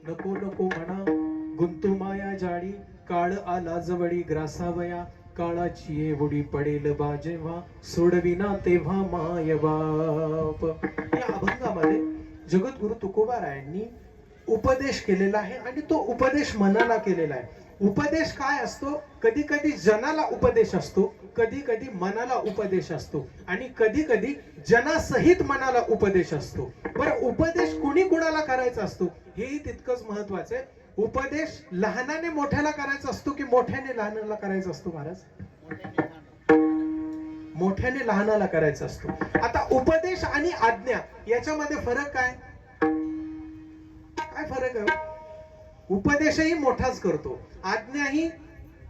नको नको म्हणा गुंतू माया जाळी, काळ आला जवळी ग्रासावया, काळाची एवढी पडेल बा जेव्हा, सोडविना तेव्हा माय बाप. या अभंगामध्ये जगद्गुरु तुकोबारायांनी उपदेश केलेला आहे आणि तो उपदेश मनाला केलेला आहे. उपदेश काय असतो? कधी कधी जनाला उपदेश असतो, कधी कधी मनाला उपदेश असतो आणि कधी कधी जनासहित मनाला उपदेश असतो. बरं, उपदेश कुणी कुणाला करायचा असतो हेही तितकंच महत्वाचं आहे. उपदेश लहानाने मोठ्याला करायचा असतो की मोठ्याने लहानाला करायचा असतो महाराज? मोठ्याने लहानाला करायचा असतो. आता उपदेश आणि आज्ञा याच्यामध्ये फरक काय? काय फरक आहे? उपदेशही मोठाच करतो, आज्ञाही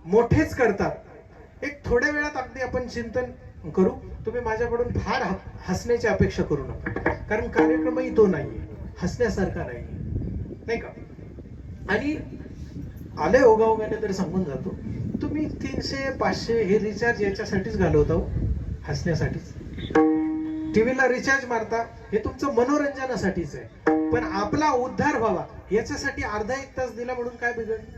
मोठेच करतात. एक थोड्या वेळात अगदी आपण चिंतन करू. तुम्ही माझ्याकडून फार हसण्याची अपेक्षा करू नका, कारण कार्यक्रमही तो नाहीये, हसण्यासारखा नाही, नाही का? आणि आले ओगाओगाने तरी सांगून जातो, तुम्ही 300-500 हे रिचार्ज याच्यासाठीच घालवता हो, हसण्यासाठीच. टीव्हीला रिचार्ज मारता हे तुमचं मनोरंजनासाठीच आहे, पण आपला उद्धार व्हावा याच्यासाठी अर्धा एक तास दिला म्हणून काय बिघडलं?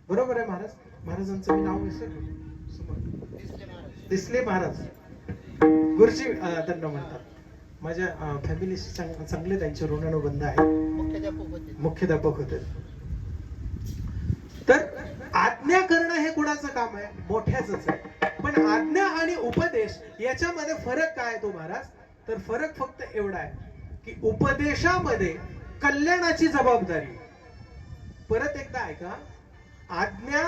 बरोबर आहे महाराज. महाराजांचं मी नाव विसरलो, दिसले महाराज गुरुजी त्यांना म्हणतात. माझ्या फॅमिलीशी चांगले त्यांचे ऋणानुबंध आहे, मुख्याध्यापक होते. तर आज्ञा करणं हे कुणाचं काम आहे? मोठ्याच आहे. पण आज्ञा आणि उपदेश याच्यामध्ये फरक काय तो महाराज? तर फरक फक्त एवढा आहे की उपदेशामध्ये कल्याणाची जबाबदारी. परत एकदा ऐका, आज्ञा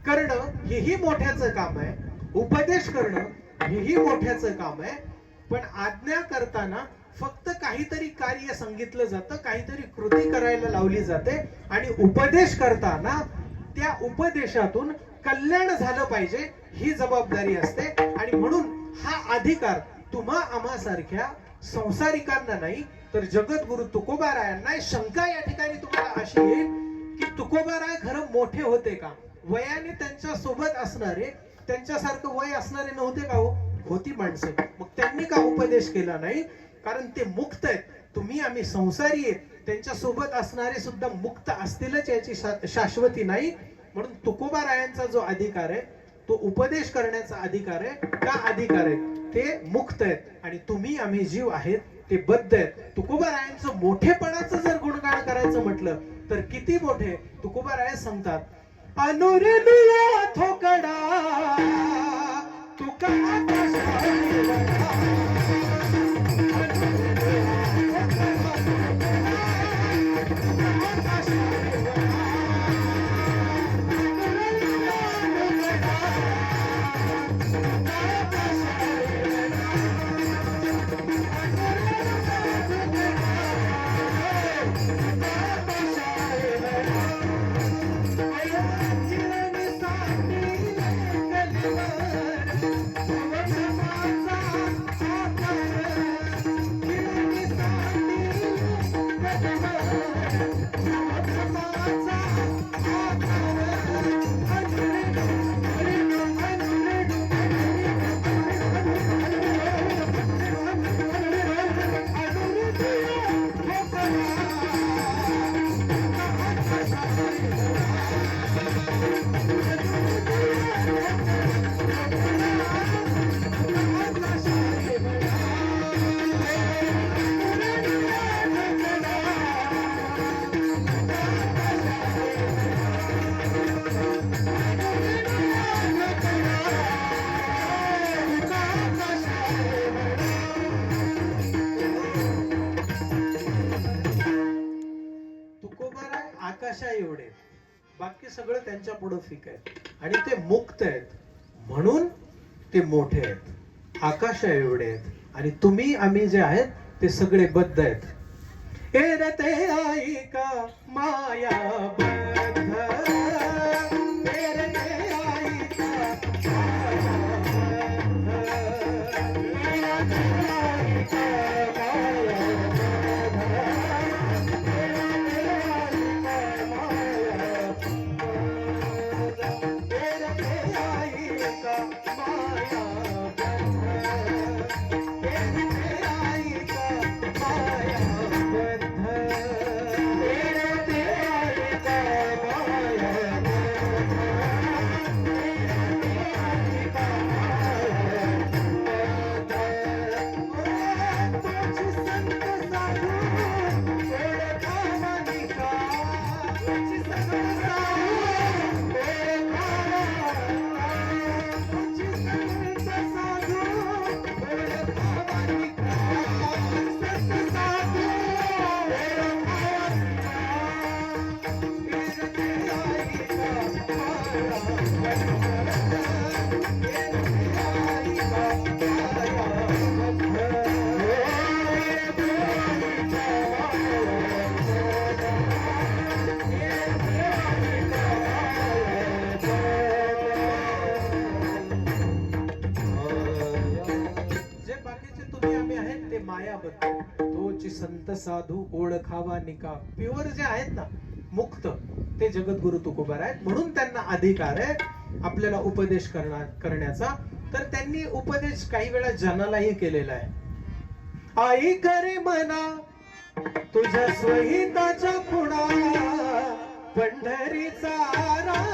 करणं हेही मोठ्याचं काम आहे, उपदेश करणं हेही मोठ्याचं काम आहे. पण आज्ञा करताना फक्त काहीतरी कार्य सांगितलं जातं, काहीतरी कृती करायला लावली जाते, आणि उपदेश करताना त्या उपदेशातून कल्याण झालं पाहिजे ही जबाबदारी असते. आणि म्हणून हा अधिकार तुम्हा आम्हासारख्या संसारिकांना नाही, तर जगद्गुरु तुकोबारायांना. शंका या ठिकाणी तुम्हाला अशी येईल की तुकोबाराय खरं मोठे होते का? वयाने त्यांच्या सोबत असणारे, त्यांच्यासारखं वय असणारे नव्हते का हो? होती माणसं. मग त्यांनी का उपदेश केला नाही? कारण ते मुक्त आहेत, तुम्ही आम्ही संसारी आहेत. त्यांच्या सोबत असणारे सुद्धा मुक्त असतीलच याची शाश्वती नाही. म्हणून तुकोबारायांचा जो अधिकार आहे तो उपदेश करण्याचा अधिकार आहे. का अधिकार आहे? ते मुक्त आहेत आणि तुम्ही आम्ही जीव आहेत ते बद्ध आहेत. तुकोबारायांचं मोठेपणाचं जर गुणगान करायचं म्हटलं तर किती मोठे. तुकोबाराय सांगतात, अनुरेलिया थोकडा तुका आकाशा एवढे, बाकी सगळं त्यांच्या पुढे फिक आहे. आणि ते मुक्त आहेत म्हणून ते मोठे आहेत. आकाशा एवढे आहेत आणि तुम्ही आम्ही जे आहेत ते सगळे बद्ध आहेत. एरते आई का माया बद्ध, एरते आई का माया जे बाकीचे तुम्ही आम्ही आहेत ते मायाबद्दल तोची संत साधू ओळखावा निका प्युअर जे आहेत ना मुक्त ते जगद्गुरु तुकोबार आहेत म्हणून त्यांना अधिकार आहे आपल्याला उपदेश करण्याचा. तर त्यांनी उपदेश काही वेळा जनालाही केलेला आहे. आई करे म्हणा तुझ्या स्वहिताच्या खुणा पंढरीचा राणा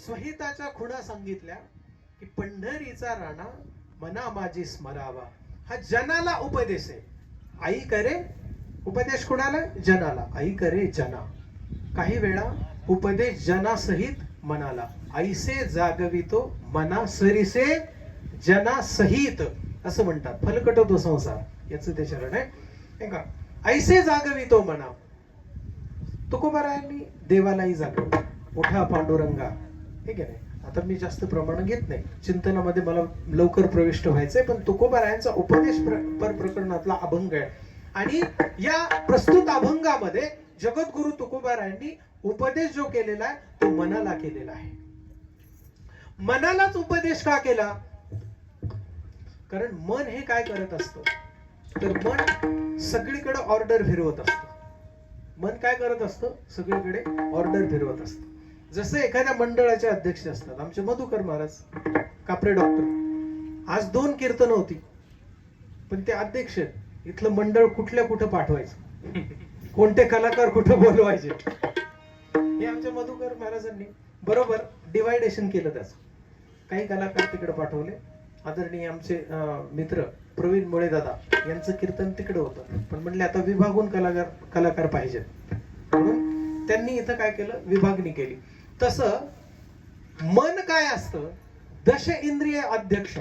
स्वहिताच्या खुणा सांगितल्या की पंढरीचा राणा मना माझी स्मरावा. हा जनाला उपदेश आहे. आई करे उपदेश कुणाला? जनाला. आई करे जना. काही वेळा उपदेश जनासहित मनाला. ऐसे जागवितो मना सरिसे जना सहित असं म्हणतात. फलकटवतो संसार याच ते चरण आहे का. ऐसे जागवितो मना. तुकोबारायांनी देवालाही जागवलं. मोठा पांडुरंगा ठीक आहे. आता मी जास्त प्रमाण घेत नाही चिंतनामध्ये मला लवकर प्रविष्ट व्हायचंय पण तुकोबारायांचा उपदेश प्रकरणातला अभंग आहे आणि या प्रस्तुत अभंगामध्ये जगद्गुरु तुकोबारायांनी उपदेश जो केलेला आहे तो मनाला केलेला आहे. मनालाच उपदेश का केला? कारण मन हे काय करत असतं तर मन सगळीकडे ऑर्डर फिरवत असतं. मन काय करत असतं? सगळीकडे ऑर्डर फिरवत असतं. जसे एखाद्या मंडळाचे अध्यक्ष असतात. आमचे मधुकर महाराज कापरे डॉक्टर आज 2 कीर्तन होती पण ते अध्यक्ष इथलं मंडळ कुठल्या कुठं पाठवायचं कोणते कलाकार कुठं बोलवायचे हे आमच्या मधुकर महाराजांनी बरोबर डिवायडेशन केलं. त्याचं काही कलाकार तिकडे पाठवले. आदरणीय आमचे मित्र प्रवीण मुळे दादा यांचं कीर्तन तिकडे होतं पण म्हणले आता विभागून कलाकार पाहिजेत म्हणून त्यांनी इथं काय केलं विभागणी केली. तसं मन काय असतं? दश इंद्रिय अध्यक्ष.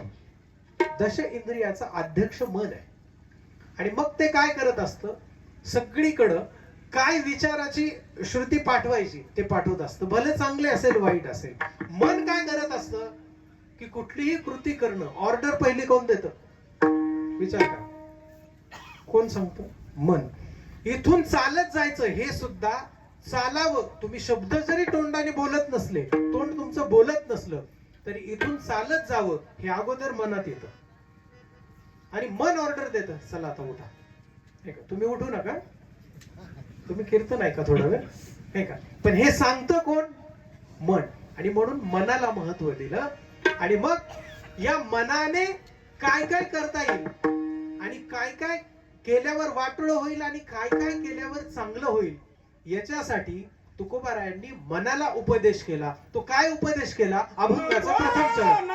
दश इंद्रियाचा अध्यक्ष मन आहे आणि मग ते काय करत असतं सगळीकडं काय विचाराची श्रुती पाठवायची ते पाठवत असतं. भले चांगले असेल वाईट असेल. मन काय करत असतं की कुठलीही कृती करणं ऑर्डर पहिली कोण देतं? विचार करा. कोण सांगतं? मन. इथून चालत जायचं हे सुद्धा चालावं. तुम्ही शब्द जरी तोंडाने बोलत नसले तोंड तुमचं बोलत नसलं तरी इथून चालत जावं हे अगोदर मनात येतं आणि मन ऑर्डर देतं चला आता उठा. तुम्ही उठू नका तुम्ही कीर्तन ऐका थोडा वेळ हे का. पण हे सांगतं कोण? मन. आणि म्हणून मनाला महत्व दिलं आणि मग या मनाने काय काय करता येईल आणि काय काय केल्यावर वाटोळं होईल आणि काय काय केल्यावर चांगलं होईल याच्यासाठी तुकोबारायांनी मनाला उपदेश केला. तो काय उपदेश केला? अभंगाचा प्रथम चरण.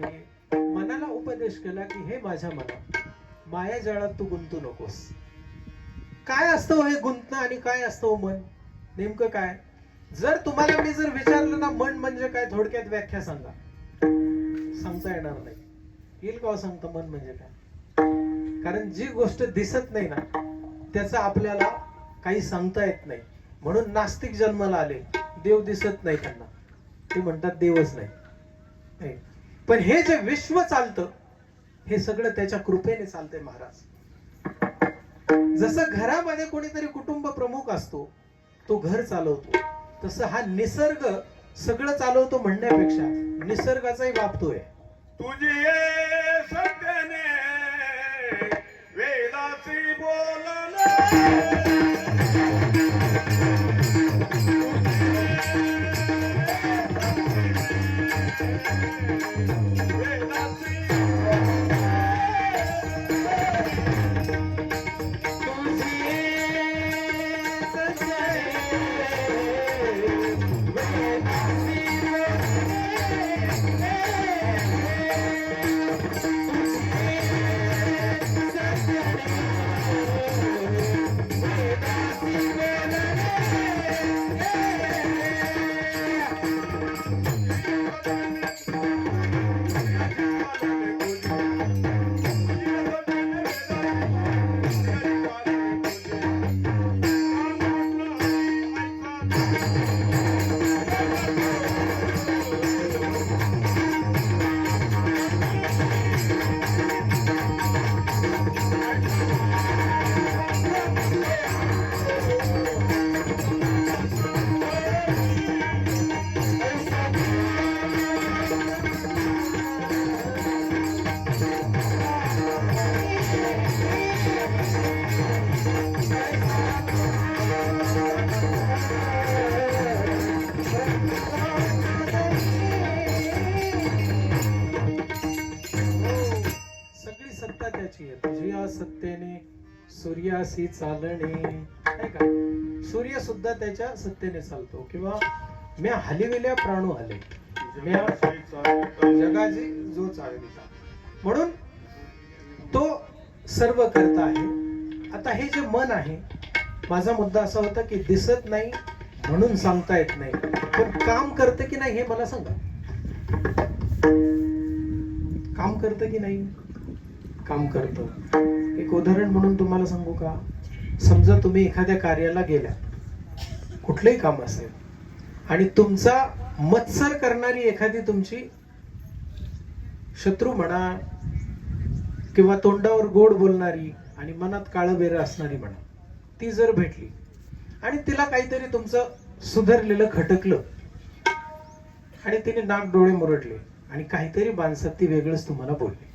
आहे मनाला उपदेश केला की हे माझ्या मना मायाजाळात तू गुंतू नकोस. काय असतं हे गुंतणं आणि काय असतं मन, नेमकं काय? जर तुम्हाला मी जर विचारलं ना मन म्हणजे काय, थोडक्यात व्याख्या सांगा, सांगता येणार नाही. येईल का सांगता मन म्हणजे काय? कारण जी गोष्ट दिसत नाही ना त्याचा आपल्याला काही सांगता येत नाही. म्हणून नास्तिक जन्माला आले, देव दिसत नाही त्यांना, ते म्हणतात देवच नाही. पण हे जे विश्व चालतं हे सगळं त्याच्या कृपेने चालतंय महाराज. जसं घरामध्ये कोणीतरी कुटुंब प्रमुख असतो, तो घर चालवतो, तसं हा निसर्ग सगळं चालवतो म्हणण्यापेक्षा निसर्गाचाही बापतोय. तुझी सत्याने वेदाची बोलणे तुझ्या सत्तेने सूर्यासी चालणे, नाही का? सूर्य सुद्धा त्याच्या सत्तेने चालतो. किंवा म्या हलिविल्या प्राणू हले, म्या जगाची जो चालविता. म्हणून तो सर्व करता आहे. आता हे जे मन आहे, माझा मुद्दा असा होता की दिसत नाही म्हणून सांगता येत नाही, पण काम करतं की नाही हे मला सांगा. काम करतं की नाही? काम करतं. एक उदाहरण म्हणून तुम्हाला सांगू का? समजा तुम्ही एखाद्या कार्याला गेल्या, कुठलंही काम असेल, आणि तुमचा मत्सर करणारी एखादी तुमची शत्रू म्हणा, किंवा तोंडावर गोड बोलणारी आणि मनात काळं बेरं असणारी म्हणा, ती जर भेटली आणि तिला काहीतरी तुमचं सुधारलेलं खटकलं आणि तिने नाक डोळे मुरडले आणि काहीतरी माणसात ती वेगळंच तुम्हाला बोलली,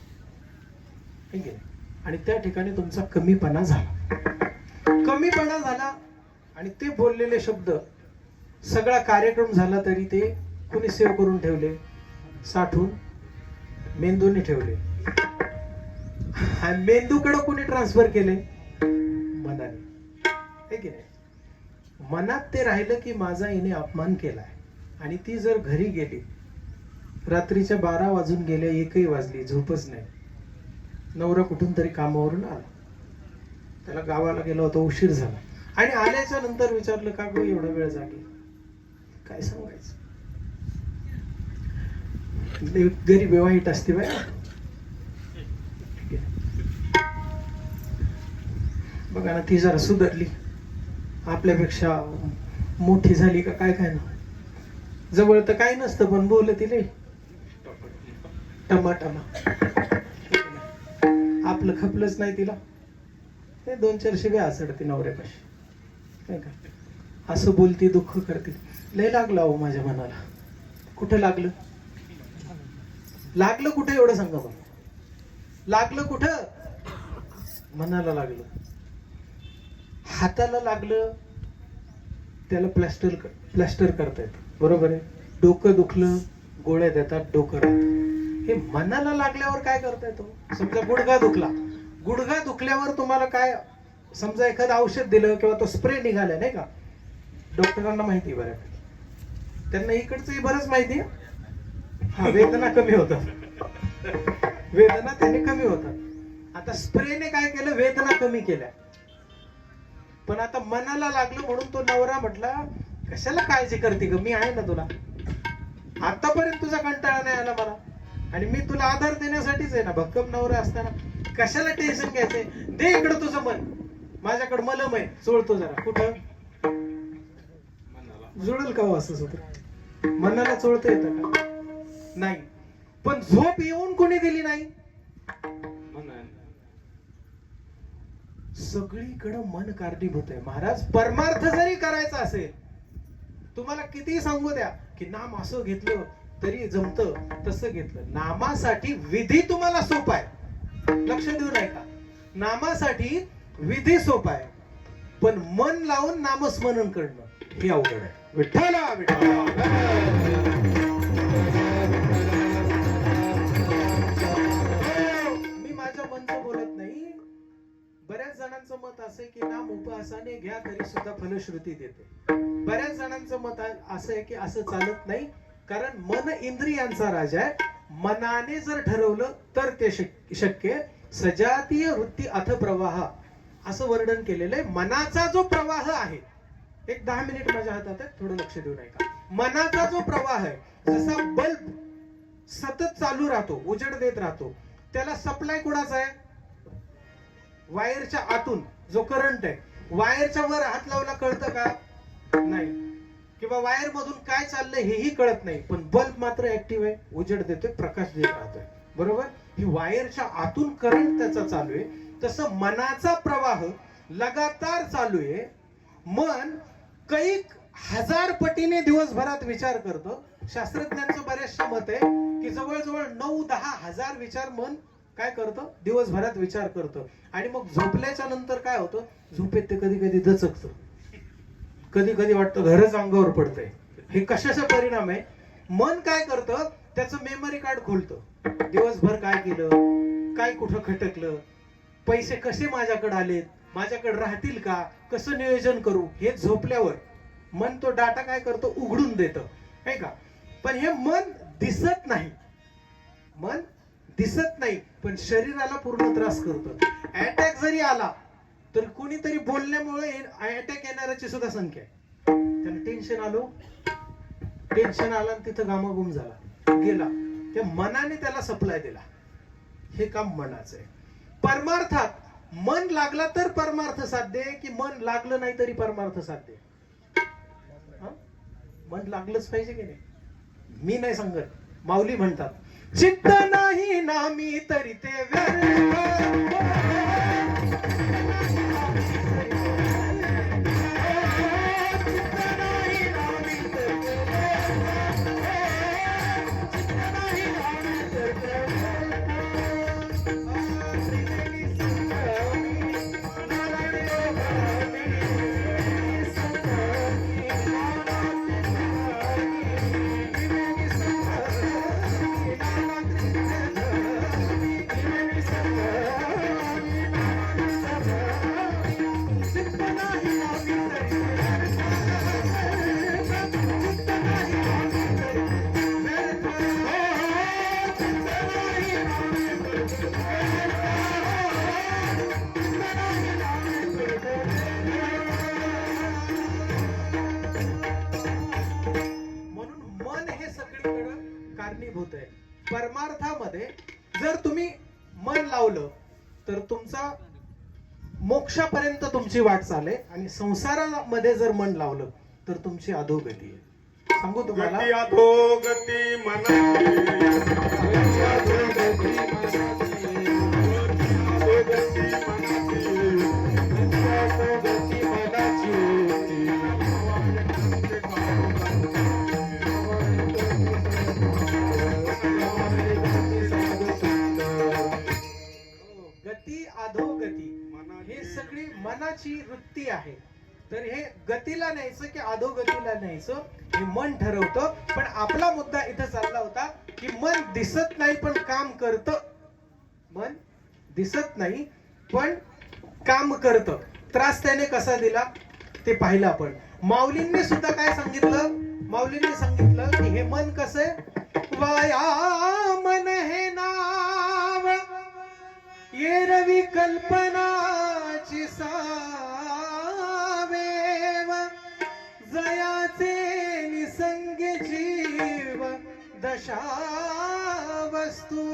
ठीक आहे, आणि त्या ठिकाणी तुमचा कमीपणा झाला आणि ते बोललेले शब्द, सगळा कार्यक्रम झाला तरी ते कुणी सेव्ह करून ठेवले, साठवून मेंदूने ठेवले. मेंदूकडे कुणी ट्रान्सफर केले? मनाने, है की नाही? मनात ते राहिलं की माझा हिने अपमान केलाय, आणि ती जर घरी गेली, रात्रीच्या 12 वाजून गेल्या, 1ही वाजली, झोपच नाही, नवरा कुठून तरी कामावरून आला, त्याला गावाला गेला होता, उशीर झाला, आणि आल्याच्या नंतर विचारलं का गो एवढा वेळ जागे? काय सांगायचं? गरीब वाईट असते बाय. बघा ना, ती जरा सुधारली, आपल्यापेक्षा मोठी झाली का काय, काय ना, जवळ तर काय नसतं पण बोलत रे टमाटमा. आपलं खपलंच नाही तिला, ते 2-4 शिव्या असडते नवऱ्यापाशी, काय का असं बोलती, दुःख करते. लय लागलं अहो माझ्या मनाला. कुठं लागलं? लागलं कुठं एवढं सांगा मला. लागलं कुठं? मनाला लागलं. हाताला लागलं, त्याला प्लास्टर करता येतं, बरोबर आहे. डोकं दुखलं, गोळ्या देतात, डोकं राहतं. हे मनाला लागल्यावर काय करता येतो? समजा गुडघा दुखला, गुडघा दुखल्यावर तुम्हाला काय, समजा एखादं औषध दिलं किंवा तो स्प्रे निघाला, नाही का, डॉक्टरांना माहिती बऱ्यापैकी, त्यांना इकडचंही बरंच माहिती आहे, हा वेदना कमी होतात. वेदना त्याने कमी होतात. आता स्प्रेने काय केलं, वेदना कमी केल्या. पण आता मनाला लागलं म्हणून तो नवरा म्हटला, कशाला काळजी करते ग, मी आहे ना तुला. आतापर्यंत तुझा कंटाळा नाही आला मला, आणि मी तुला आधार देण्यासाठीच आहे ना. भक्कम नवरा असताना कशाला टेन्शन घ्यायचंय. दे इकडं तुझं मन, माझ्याकडे मलम आहे, चोळतो जरा. कुठं जुळल का हो असं सूत्र? मनाला चोळता येतं का? नाही. पण झोप येऊन कोणी दिली नाही. सगळीकडं मन कारणीभूत आहे महाराज. परमार्थ जरी करायचा असेल, तुम्हाला किती सांगू द्या की नाम असं घेतलं तरी जमतं, तसं घेतलं. नामासाठी विधी तुम्हाला सोपा आहे, लक्ष देऊ नाही का. नामासाठी विधी सोपा आहे, पण मन लावून नामस्मरण करणं हे अवघड आहे. विठ्ठला विठ्ठला. मी माझ्या मनचं बोलत नाही. बऱ्याच जणांचं मत असं आहे की नाम उपहासाने घ्या तरी सुद्धा फलश्रुती देते. बऱ्याच जणांचं मत असं आहे की असं चालत नाही, कारण मन इंद्रियांचा राजा आहे. मनाने जर ठरवलं तर ते शक्य. सजातीय वृत्ती अथ प्रवाह असं वर्णन केलेलं आहे. मनाचा जो प्रवाह आहे, एक 10 मिनिट माझ्या हातात आहे, थोडं लक्ष देऊ नये का. मनाचा जो प्रवाह आहे, जसा बल्ब सतत चालू राहतो, उजेड देत राहतो, त्याला सप्लाय कुणाचा आहे? वायरच्या आतून जो करंट आहे. वायरच्या वर हात लावला कळतं का? नाही. किंवा वायर मधून काय चाललंय हेही कळत नाही, पण बल्ब मात्र ऍक्टिव्ह आहे, उजेड देतोय, प्रकाश देत राहतोय. बरोबर. ही वायरच्या आतून करंट त्याचा चालू आहे. तसं मनाचा प्रवाह लगातार चालू आहे. मन कैक 1000 पटीने दिवसभरात विचार करतं. शास्त्रज्ञांचं बऱ्याचशा मत आहे की जवळजवळ 9-10 हजार विचार मन काय करतं, दिवसभरात विचार करतं. आणि मग झोपल्याच्या नंतर काय होतं, झोपेत ते कधी कधी दचकतं, कधी कधी वाटतं घरच अंगावर पडतंय. हे कशाचा परिणाम आहे? मन काय करतं, त्याचं मेमरी कार्ड खोलतं. दिवसभर काय केलं, काय कुठं खटकलं, पैसे कसे माझ्याकडे आलेत, माझ्याकडे राहतील का, कसं नियोजन करू, हे झोपल्यावर मन तो डाटा काय करतो, उघडून देतं, आहे का. पण हे मन दिसत नाही. मन दिसत नाही, पण शरीराला पूर्ण त्रास करतं. अटॅक जरी आला तर कोणीतरी बोलण्यामुळे अटॅक येणाऱ्याची सुद्धा संख्या आहे. त्याला टेन्शन आलं आणि तिथं गामागुम झाला, गेला. त्या मनाने त्याला सप्लाय दिला. हे काम मनाचं आहे. परमार्थात मन लागला तर परमार्थ साध्य आहे, की मन लागलं नाही तरी परमार्थ साध्य आहे? मन लागलंच पाहिजे की नाही? मी नाही सांगत, माऊली म्हणतात, चित्त नाही नामी तरी ते व्यर्थ. कारणीभूत आहे. परमार्थामध्ये जर तुम्ही मन लावलं तर तुमचा मोक्षापर्यंत तुमची वाट चालेल, आणि संसारामध्ये जर मन लावलं तर तुमची अधोगती आहे. सांगू तुम्हाला, गती अधोगती गती अधोगती हे सगळी मनाची वृत्ती आहे. तर हे गतीला न्यायचं की अधोगतीला न्यायचं हे मन ठरवतं. पण आपला मुद्दा इथं चालला होता की मन दिसत नाही पण काम करतं. मन दिसत नाही पण काम करतं. त्रास त्याने कसा दिला ते पाहिलं आपण. माऊलींनी सुद्धा काय सांगितलं, माऊलींनी सांगितलं की हे मन कसं आहे, वाया मन हे ना वस्तू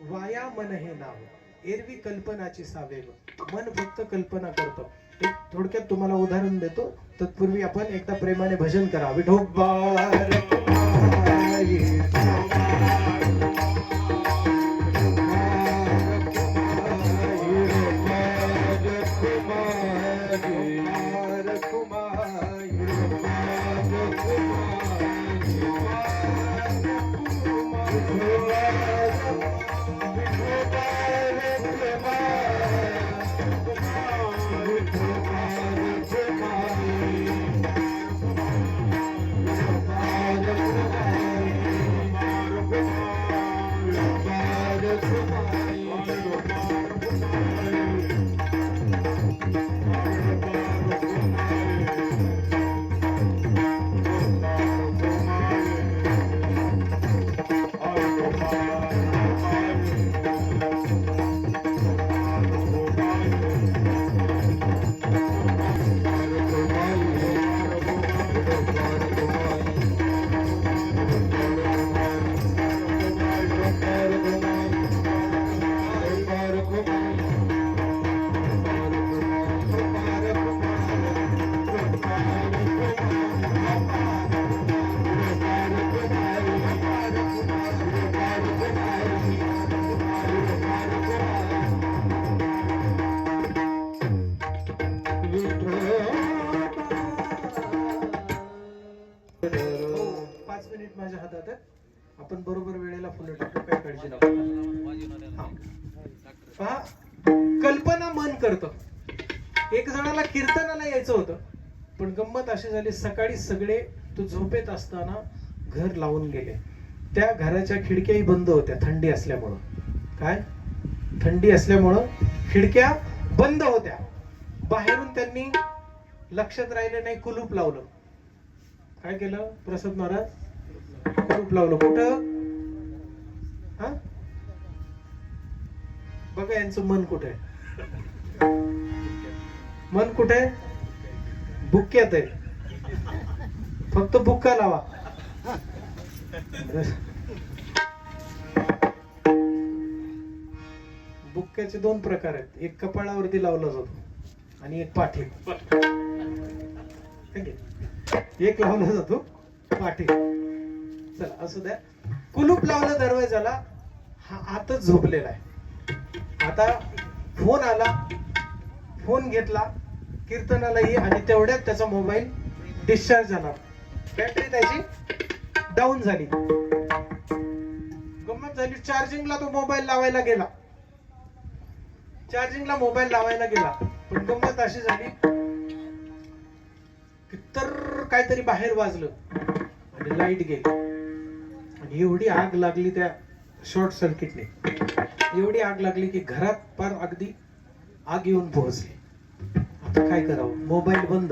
वाया मन हे नाव एरवी कल्पनाची सावेग मन फक्त कल्पना करतो. एक थोडक्यात तुम्हाला उदाहरण देतो. तत्पूर्वी आपण एकदा प्रेमाने भजन करा. विठोबा रखुमाई, माझ्या हातात आहे. आपण बरोबर वेळेला फुलं टाकू, काही काळजी नको. पहा, कल्पना मन करतं. एक जणाला कीर्तनाला यायचं होतं, पण गंमत अशी झाली, सकाळी सगळे तो झोपेत असताना घर लावून गेले. त्या घराच्या खिडक्याही बंद होत्या, थंडी असल्यामुळं. काय थंडी असल्यामुळं खिडक्या बंद होत्या. बाहेरून त्यांनी लक्षात राहिले नाही, कुलूप लावलं. काय केलं प्रसाद महाराज? कुलूप लावलं. कुठं? हा, बघा यांचं मन कुठे आहे. मन कुठे? बुक्क्यात आहे. फक्त बुक्का लावा. बुक्क्याचे दोन प्रकार आहेत. एक कपाळावरती लावला जातो आणि एक पाठी. एक लावला जातो पाठी. चला असू द्या. कुलूप लावलं दरवाजाला. हा आतच झोपलेला आहे. आता फोन आला, फोन घेतला, कीर्तनाला ये, आणि तेवढ्यात त्याचा मोबाईल डिस्चार्ज झाला. बॅटरी त्याची डाऊन झाली. गंमत झाली. चार्जिंगला तो मोबाईल लावायला गेला. पण गंमत अशी झाली की तर काहीतरी बाहेर वाजलं आणि लाईट गेली. आणि एवढी आग लागली त्या शॉर्ट सर्किटने, एवढी आग लागली की घरात पार अगदी आग येऊन पोहोचली. आता काय करावं? मोबाईल बंद.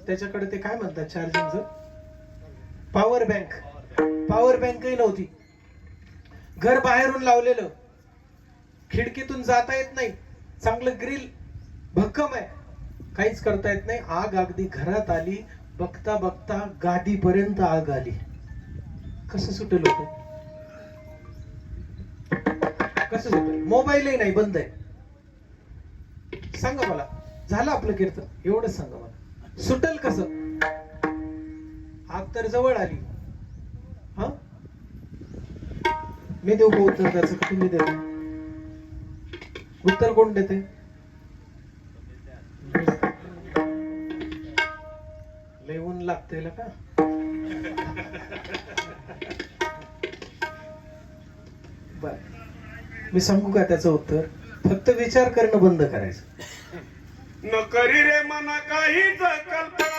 त्याच्याकडे ते काय म्हणतात चार्जिंगचं, पॉवर बँक. पॉवर बँकही नव्हती. घर बाहेरून लावलेलं, खिडकीतून जाता येत नाही, चांगलं ग्रिल भक्कम आहे, काहीच करता येत नाही. आग अगदी घरात आली. बघता बघता गादीपर्यंत आग आली. कसं सुटेल होत? कसं सुटेल? मोबाईलही नाही, बंद आहे. सांगा मला, झालं आपलं कीर्तन, एवढंच सांगा मला, सुटेल कसं? आग तर जवळ आली. हा, मी देऊ का उत्तर त्याचं? का तुम्ही देता? उत्तर कोण देते? लय ऊन लागते का? बर, मी सांगू का त्याचं उत्तर? फक्त विचार करणं बंद करायचं. न करी रे मना काहीच कल्पना.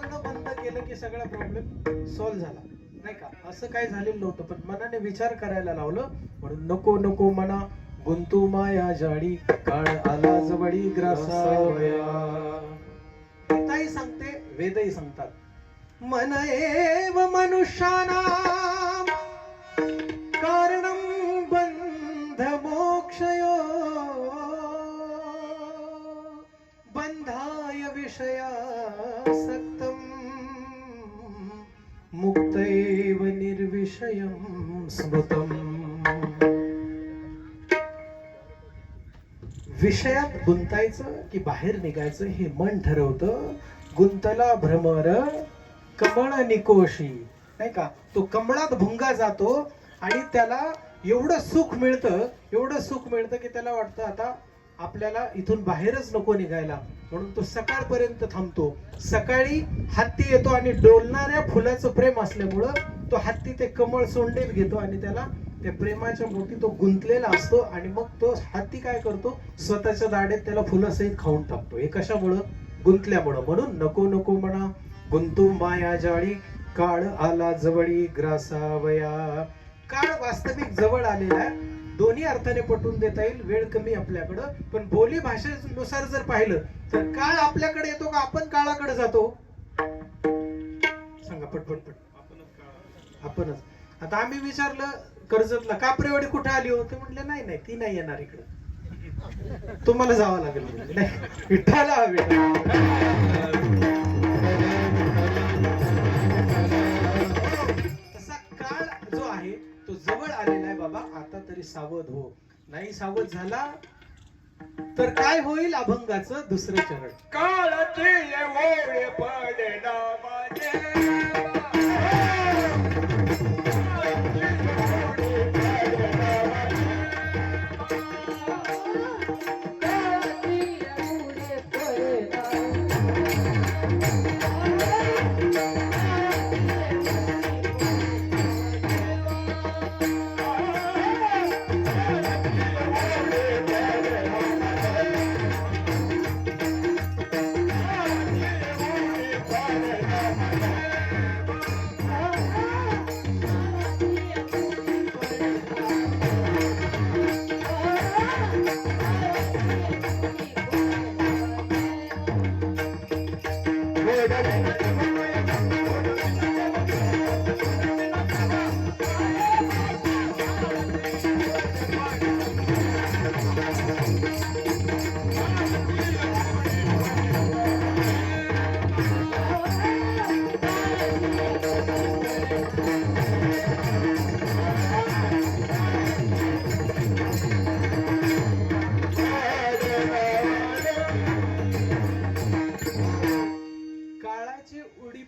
करणं बंद केलं की सगळा प्रॉब्लेम सॉल्व्ह झाला, नाही का? असं काही झालेलं नव्हतं, पण मनाने विचार करायला लावलं. म्हणून नको नको मना गुंतू माया जाळी, काळ आला जवळी ग्रासावया. गीताही सांगते, वेदही सांगतात, मन एव मनुष्यानां कारणं बंध मोक्षयो, बंधाय विषयासक्तं मुक्तैव निर्विषयं स्मृतम्. विषयात गुंतायचं की बाहेर निघायचं हे मन ठरवतं. गुंतला भ्रमर कमळ निकोशी, नाही का? तो कमळात भुंगा जातो आणि त्याला एवढं सुख मिळतं की त्याला वाटतं आता आपल्याला इथून बाहेरच नको निघायला, म्हणून तो सकाळपर्यंत थांबतो. सकाळी हत्ती येतो आणि डोलणाऱ्या फुलाचं प्रेम असल्यामुळं तो हत्ती ते कमळ सोंडेत घेतो आणि त्याला त्या प्रेमाच्या मोठी तो गुंतलेला असतो. आणि मग तो हत्ती काय करतो, स्वतःच्या दाढेत त्याला फुलासहित खाऊन टाकतो. हे कशामुळं? गुंतल्यामुळं. म्हणून नको नको म्हणा गुंतू माया जाळी, काळ आला जवळी ग्रासावया. काळ वास्तविक जवळ आलेला आहे, दोन्ही अर्थाने पटवून देता येईल. वेळ कमी आपल्याकडं, पण बोली भाषेनुसार जर पाहिलं तर काळ आपल्याकडे येतो का आपण काळाकडे जातो? सांगा पटपट. आपणच. आता आम्ही विचारलं कर्जतला कापरेवाडी कुठे आली होती, म्हटलं नाही ती नाही येणार इकडे, तुम्हाला जावं लागेल. म्हणजे विठ्ठला तसा काळ जो आहे तो जवळ आलेला आहे बाबा. आता तरी सावध हो, नाही सावध झाला तर काय होईल? अभंगाचं दुसरं चरण. काळाचे मोळे पडला माझे.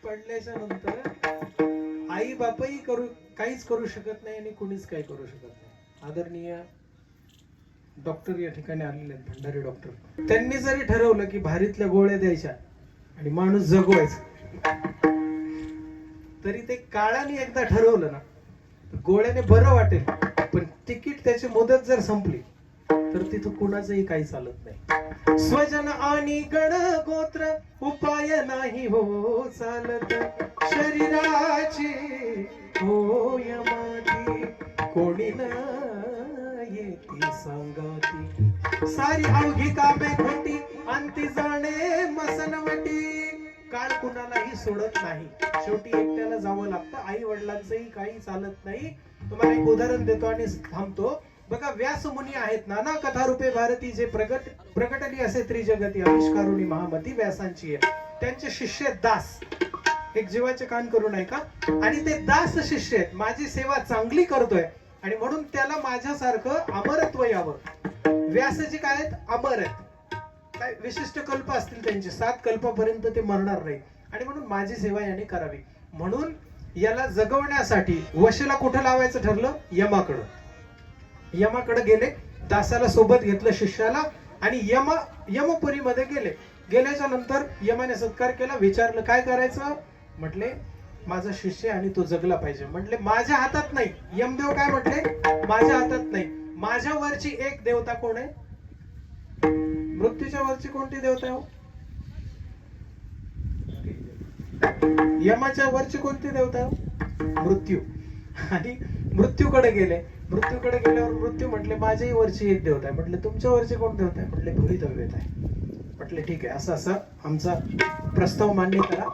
पडल्याच्या नंतर आई बापही काहीच करू शकत नाही आणि कुणीच काही करू शकत नाही. आदरणीय डॉक्टर या ठिकाणी आलेले आहेत, भंडारी डॉक्टर. त्यांनी जरी ठरवलं की भारीतल्या गोळ्या द्यायच्या आणि माणूस जगवायचा, तरी ते काळाने एकदा ठरवलं ना, गोळ्याने बरं वाटेल, पण तिकीट त्याची मुदत जर संपली तर तिथं कुणाचंही काही चालत नाही. स्वजन आणि गण गोत्र उपाय नाही हो चालत, शरीराची होय माती कोणी न येती सांगाती, सारी अवघी कामे खोटी अंती जाणे मसनवटी. काळ कुणालाही सोडत नाही, शेवटी एकट्याला जावं लागतं. आई वडिलांचंही काही चालत नाही. तुम्हाला एक उदाहरण देतो आणि थांबतो. बघा, व्यास मुनी आहेत, नाना कथा रूपे भारती, जे प्रकटली असे त्रिजगती, आविष्कारुणी महामती व्यासांची आहे. त्यांचे शिष्य दास, एक जीवाचे कान करून ऐका. आणि ते दास शिष्य आहेत, माझी सेवा चांगली करतोय आणि म्हणून त्याला माझ्यासारखं अमरत्व यावं. व्यासजी काय आहेत? अमर आहेत. काय विशिष्ट कल्प असतील त्यांचे, 7 कल्पापर्यंत ते मरणार नाही आणि म्हणून माझी सेवा याने करावी. म्हणून याला जगवण्यासाठी वशीला कुठं लावायचं ठरलं? यमाकडं. यमाकडे गेले, दासाला सोबत घेतलं शिष्याला आणि यमपुरीमध्ये गेले. गेल्याच्या नंतर यमाने सत्कार केला, विचारलं काय करायचं? म्हटले माझा शिष्य आणि तो जगला पाहिजे. म्हटले माझ्या हातात नाही. यमदेव काय म्हटले? माझ्या हातात नाही. माझ्या वरची एक देवता कोण आहे? मृत्यूच्या वरची कोणती देवता आहे? यमाच्या वरची कोणती देवता? मृत्यू. आणि मृत्यूकडे गेले. मृत्यूकडे गेल्यावर मृत्यू म्हटले माझ्याही वरची एक देवता आहे. म्हटले तुमच्या वरची कोण देवता आहे? म्हटले भवितव्यता आहे. म्हटले ठीक आहे, असं असं आमचा प्रस्ताव मान्य करा,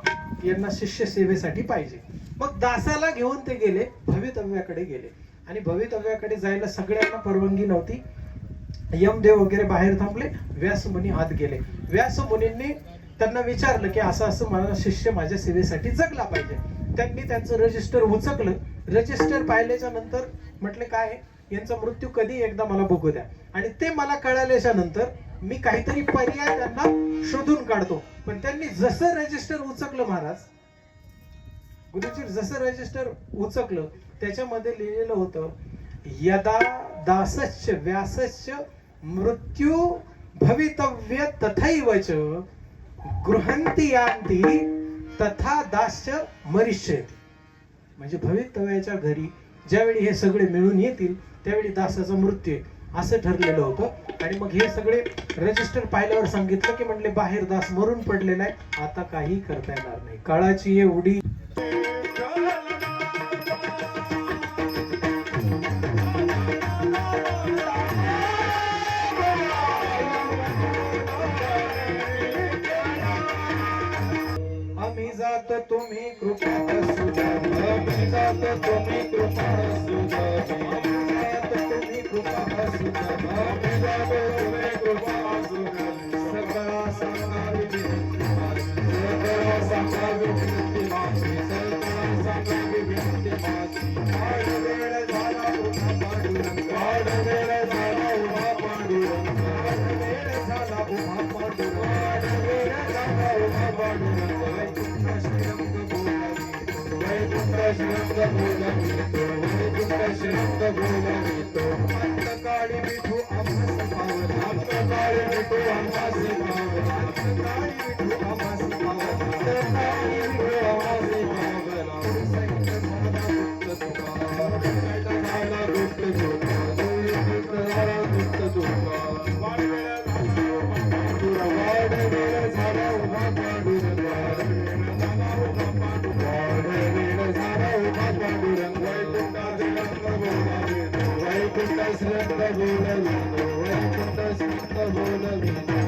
यांना शिष्य सेवेसाठी पाहिजे. मग दासाला घेऊन ते गेले, भवितव्याकडे गेले. आणि भवितव्याकडे जायला सगळ्यांना परवानगी नव्हती. यमदेव वगैरे बाहेर थांबले, व्यासमुनी आत गेले. व्यासमुनींनी त्यांना विचारलं की असं असं माझा शिष्य माझ्या सेवेसाठी जगला पाहिजे. त्यांनी त्यांचं रजिस्टर उचकलं. रजिस्टर पाहिल्याच्या नंतर म्हटले काय यांचा मृत्यू कधी एकदा मला बघू द्या, आणि ते मला कळाल्याच्या नंतर मी काहीतरी पर्याय त्यांना शोधून काढतो. पण त्यांनी जसं रजिस्टर उचकलं महाराज, गुरुजी जसं रजिस्टर उचकलं त्याच्यामध्ये लिहिलेलं होतं यदा दासश्च व्यासश्च मृत्यू भवितव्य तथैवच गृहंती यांती तथा दास्य मरिष्यति. म्हणजे भवितव्याच्या घरी ज्यावेळी हे सगळे मिळून येतील त्यावेळी दासाचा मृत्यू आहे असं ठरलेलं होतं. आणि मग हे सगळे रजिस्टर पाहिल्यावर सांगितलं की म्हणले बाहेर दास मरून पडलेला आहे, आता काही करता येणार नाही. काळाची एवढी आम्ही जात तुम्ही कृपा असू द्या, आम्ही जात तुम्ही कृपा असू द्या, आम्ही जात तुम्ही कृपा असू द्या, आम्ही जात तुम्ही कृपा असू द्या. सगळा सांगा विनंती माझी, सगळा सांगा विनंती माझी, सगळा सांगा विनंती माझी. वाढ वेळ झाला उभा पांडुरंग, वाढ वेळ झाला उभा पांडुरंग, वाढ वेळ झाला उभा पांडुरंग, वाढ वेळ झाला उभा पांडुरंग. अंतकाळी विठू आम्हास पावन, अंतकाळी विठू आम्हास पावन, अंतकाळी विठू आम्हास पावन, अंतकाळी विठू आम्हास पावन. झाला गुप्त चोखा, झाला गुप्त चोखा. वाढ वेळ झाला उभा पांडुरंग, वाढ वेळ झाला उभा पांडुरंग, वाढ वेळ झाला उभा पांडुरंग. वैकुंठ श्रद्ध बोलवितो, वैकुंठ श्रद्ध बोलवितो.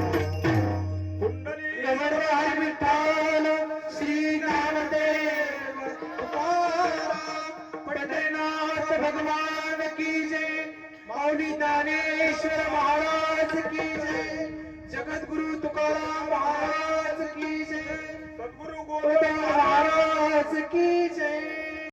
कुंडली विठ्ठल श्री नामदेव तुकाराम, पंढरीनाथ भगवान की जय, माऊली ज्ञानेश्वर महाराज की